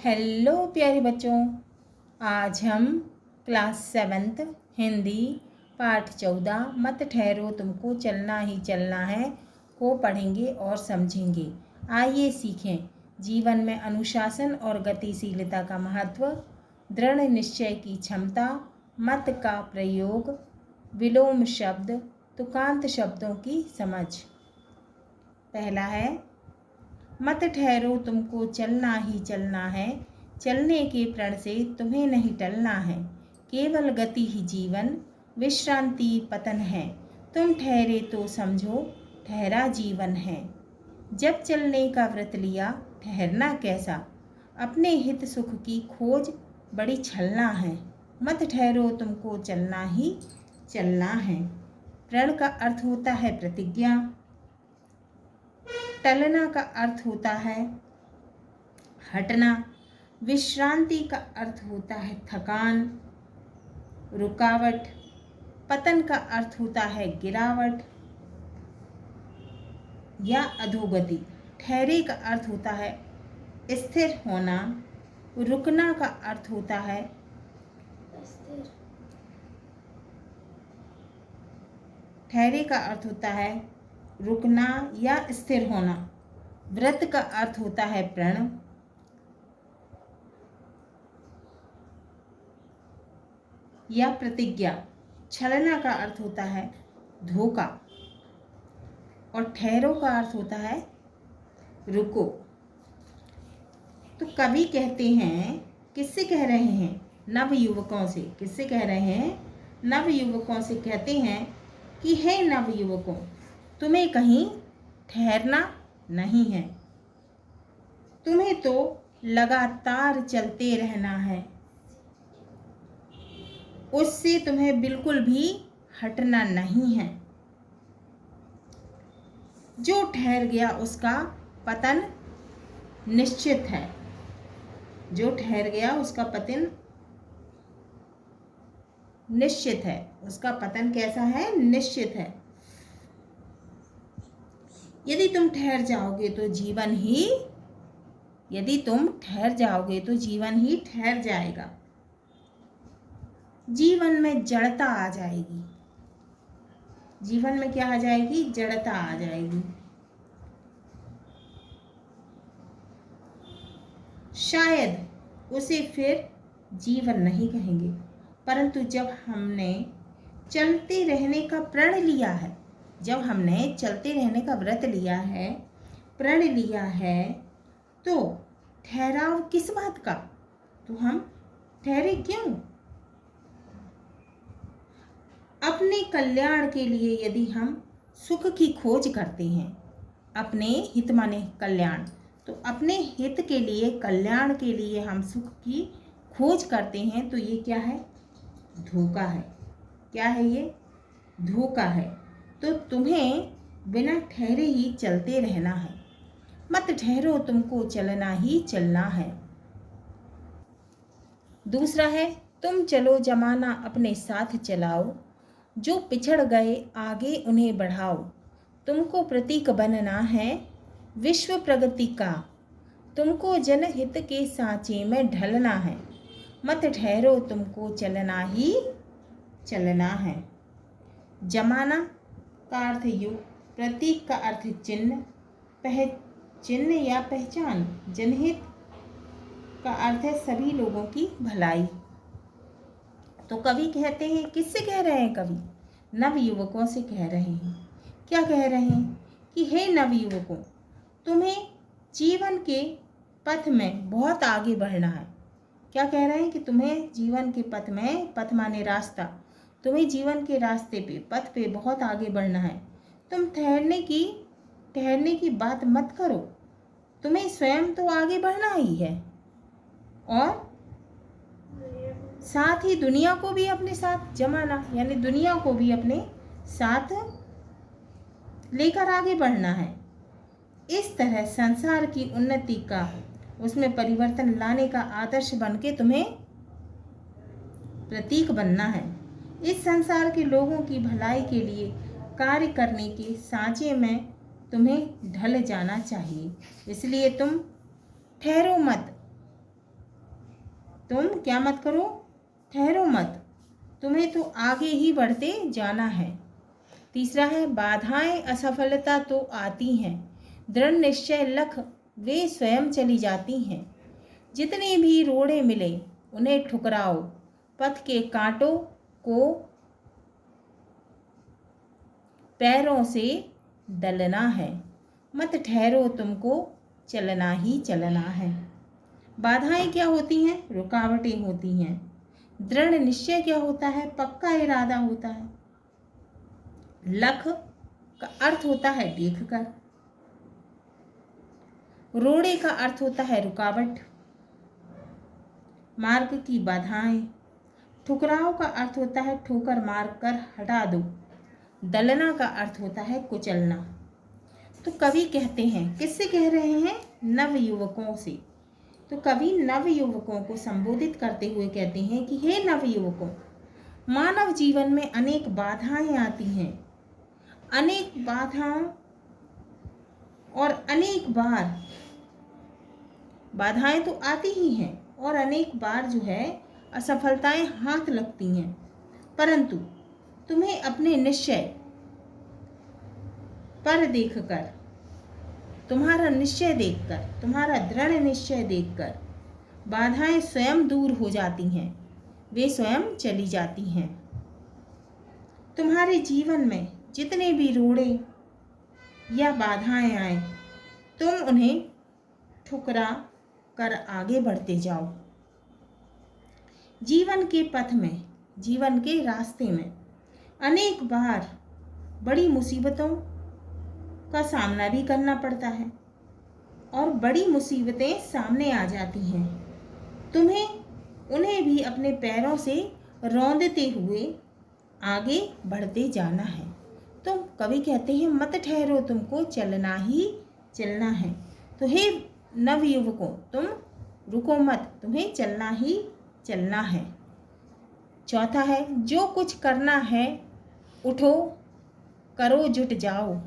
Hello प्यारे बच्चों, आज हम क्लास 7th हिंदी पाठ 14 मत ठहरो तुमको चलना ही चलना है को पढ़ेंगे और समझेंगे। आइए सीखें जीवन में अनुशासन और गतिशीलता का महत्व, दृढ़ निश्चय की क्षमता, मत का प्रयोग, विलोम शब्द, तुकांत शब्दों की समझ। पहला है मत ठहरो तुमको चलना ही चलना है, चलने के प्रण से तुम्हें नहीं टलना है। केवल गति ही जीवन, विश्रांति पतन है। तुम ठहरे तो समझो ठहरा जीवन है। जब चलने का व्रत लिया ठहरना कैसा, अपने हित सुख की खोज बड़ी छलना है। मत ठहरो तुमको चलना ही चलना है। प्रण का अर्थ होता है प्रतिज्ञा, टलना का अर्थ होता है हटना, विश्रांति का अर्थ होता है थकान, रुकावट, पतन का अर्थ होता है गिरावट या अधोगति, ठहरे का अर्थ होता है स्थिर होना, रुकना का अर्थ होता है ठहरे का अर्थ होता है रुकना या स्थिर होना। व्रत का अर्थ होता है प्रण, या प्रतिज्ञा। छलना का अर्थ होता है धोखा और ठहरो का अर्थ होता है रुको। तो कवि कहते हैं, किससे कह रहे हैं? नव युवकों से। किससे कह रहे हैं? नव युवकों से कहते हैं कि हे नव युवकों, तुम्हें कहीं ठहरना नहीं है, तुम्हें तो लगातार चलते रहना है, उससे तुम्हें बिल्कुल भी हटना नहीं है। जो ठहर गया उसका पतन निश्चित है। जो ठहर गया उसका पतन निश्चित है। उसका पतन कैसा है? निश्चित है। यदि तुम ठहर जाओगे तो जीवन ही ठहर जाएगा। जीवन में जड़ता आ जाएगी। जीवन में क्या आ जाएगी? जड़ता आ जाएगी। शायद उसे फिर जीवन नहीं कहेंगे, परंतु जब हमने चलते रहने का प्रण लिया है, जब हमने चलते रहने का व्रत लिया है, प्रण लिया है, तो ठहराव किस बात का? तो हम ठहरे क्यों? अपने कल्याण के लिए यदि हम सुख की खोज करते हैं, अपने हित माने कल्याण, तो अपने हित के लिए, कल्याण के लिए हम सुख की खोज करते हैं, तो ये क्या है? धोखा है। क्या है ये? धोखा है। तो तुम्हें बिना ठहरे ही चलते रहना है। मत ठहरो तुमको चलना ही चलना है। दूसरा है तुम चलो जमाना अपने साथ चलाओ, जो पिछड़ गए आगे उन्हें बढ़ाओ। तुमको प्रतीक बनना है विश्व प्रगति का, तुमको जनहित के सांचे में ढलना है। मत ठहरो तुमको चलना ही चलना है। जमाना का अर्थ युग, प्रतीक का अर्थ चिन्ह, चिन्ह या पहचान, जनहित का अर्थ है सभी लोगों की भलाई। तो कवि कहते हैं, किससे कह रहे हैं? कवि नव युवकों से कह रहे हैं। क्या कह रहे हैं? कि हे नव युवकों, तुम्हें जीवन के पथ में बहुत आगे बढ़ना है। क्या कह रहे हैं? कि तुम्हें जीवन के पथ में, पथ माने रास्ता, तुम्हें जीवन के रास्ते पे, पथ पे बहुत आगे बढ़ना है। तुम ठहरने की बात मत करो, तुम्हें स्वयं तो आगे बढ़ना ही है और साथ ही दुनिया को भी अपने साथ जमाना, यानी दुनिया को भी अपने साथ लेकर आगे बढ़ना है। इस तरह संसार की उन्नति का, उसमें परिवर्तन लाने का आदर्श बनके तुम्हें प्रतीक बनना है। इस संसार के लोगों की भलाई के लिए कार्य करने के सांचे में तुम्हें ढल जाना चाहिए। इसलिए तुम ठहरो मत, तुम क्या मत करो, ठहरो मत, तुम्हें तो आगे ही बढ़ते जाना है। तीसरा है बाधाएं असफलता तो आती हैं, दृढ़ निश्चय लख वे स्वयं चली जाती हैं। जितने भी रोड़े मिले उन्हें ठुकराओ, पथ के कांटों को पैरों से दलना है। मत ठहरो, तुमको चलना ही चलना है। बाधाएं क्या होती हैं? रुकावटें होती हैं। दृढ़ निश्चय क्या होता है? पक्का इरादा होता है। लख का अर्थ होता है देखकर। रोड़े का अर्थ होता है रुकावट, मार्ग की बाधाएं। ठुकराव का अर्थ होता है ठोकर मार कर हटा दो। दलना का अर्थ होता है कुचलना। तो कवि कहते हैं, किससे कह रहे हैं? नव युवकों से। तो कवि नव युवकों को संबोधित करते हुए कहते हैं कि हे नव युवकों, मानव जीवन में अनेक बाधाएं आती हैं। अनेक बाधाओं और अनेक बार बाधाएं तो आती ही हैं और अनेक बार जो है असफलताएं हाथ लगती हैं, परंतु तुम्हें अपने निश्चय पर देखकर, तुम्हारा निश्चय देखकर, तुम्हारा दृढ़ निश्चय देखकर बाधाएं स्वयं दूर हो जाती हैं, वे स्वयं चली जाती हैं। तुम्हारे जीवन में जितने भी रोड़े या बाधाएं आए, तुम उन्हें ठुकरा कर आगे बढ़ते जाओ। जीवन के पथ में, जीवन के रास्ते में अनेक बार बड़ी मुसीबतों का सामना भी करना पड़ता है और बड़ी मुसीबतें सामने आ जाती हैं। तुम्हें उन्हें भी अपने पैरों से रौंदते हुए आगे बढ़ते जाना है। तो कवि कहते हैं मत ठहरो, तुमको चलना ही चलना है। तो हे नवयुवकों, तुम रुको मत, तुम्हें चलना ही चलना है। चौथा है जो कुछ करना है उठो करो जुट जाओ,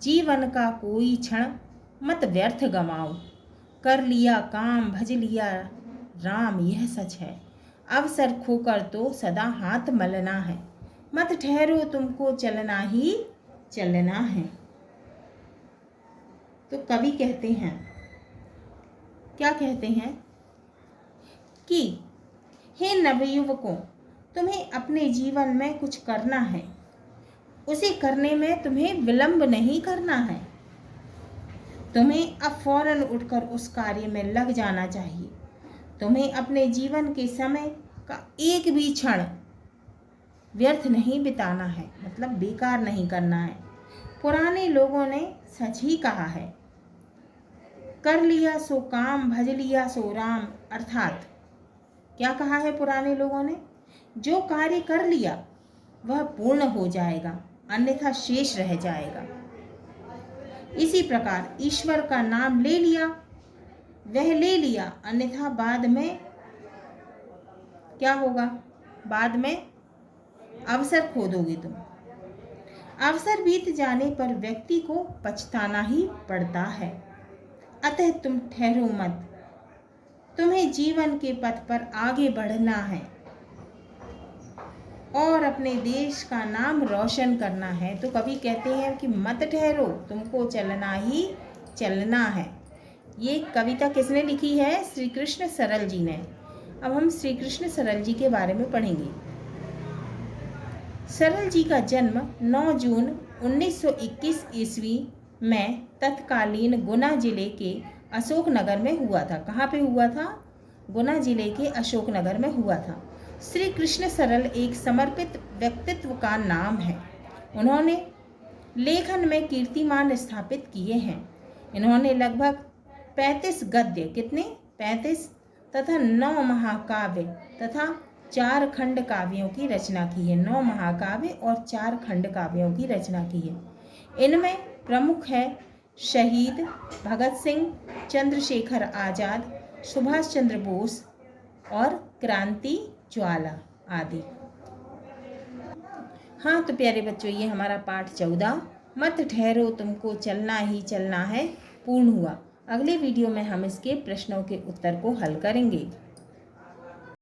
जीवन का कोई क्षण मत व्यर्थ गमाओ। कर लिया काम भज लिया राम, यह सच है, अवसर खोकर तो सदा हाथ मलना है। मत ठहरो, तुमको चलना ही चलना है। तो कवि कहते हैं, क्या कहते हैं कि हे नवयुवकों, तुम्हें अपने जीवन में कुछ करना है, उसे करने में तुम्हें विलंब नहीं करना है। तुम्हें अब फौरन उठकर उस कार्य में लग जाना चाहिए। तुम्हें अपने जीवन के समय का एक भी क्षण व्यर्थ नहीं बिताना है, मतलब बेकार नहीं करना है। पुराने लोगों ने सच ही कहा है, कर लिया सो काम भज लिया सो राम। अर्थात क्या कहा है पुराने लोगों ने? जो कार्य कर लिया वह पूर्ण हो जाएगा, अन्यथा शेष रह जाएगा। इसी प्रकार ईश्वर का नाम ले लिया वह ले लिया, अन्यथा बाद में क्या होगा? बाद में अवसर खो दोगे तुम। अवसर बीत जाने पर व्यक्ति को पछताना ही पड़ता है। अतः तुम ठहरो मत, तुम्हें जीवन के पथ पर आगे बढ़ना है और अपने देश का नाम रोशन करना है। तो कवि कहते हैं कि मत ठहरो, तुमको चलना ही चलना है। ये कविता किसने लिखी है? श्री कृष्ण सरल जी ने। अब हम श्री कृष्ण सरल जी के बारे में पढ़ेंगे। सरल जी का जन्म 9 जून 1921 ईस्वी में तत्कालीन गुना जिले के अशोकनगर में हुआ था। कहाँ पे हुआ था? गुना जिले के अशोकनगर में हुआ था। श्री कृष्ण सरल एक समर्पित व्यक्तित्व का नाम है। उन्होंने लेखन में कीर्तिमान स्थापित किए हैं। इन्होंने लगभग 35 गद्य, कितने? 35 तथा 9 महाकाव्य तथा 4 खंड काव्यों की रचना की है। 9 महाकाव्य और 4 खंड काव्यों की रचना की है। इनमें प्रमुख है शहीद भगत सिंह, चंद्रशेखर आज़ाद, सुभाष चंद्र बोस और क्रांति ज्वाला आदि। हाँ तो प्यारे बच्चों, ये हमारा पाठ 14 मत ठहरो तुमको चलना ही चलना है पूर्ण हुआ। अगले वीडियो में हम इसके प्रश्नों के उत्तर को हल करेंगे।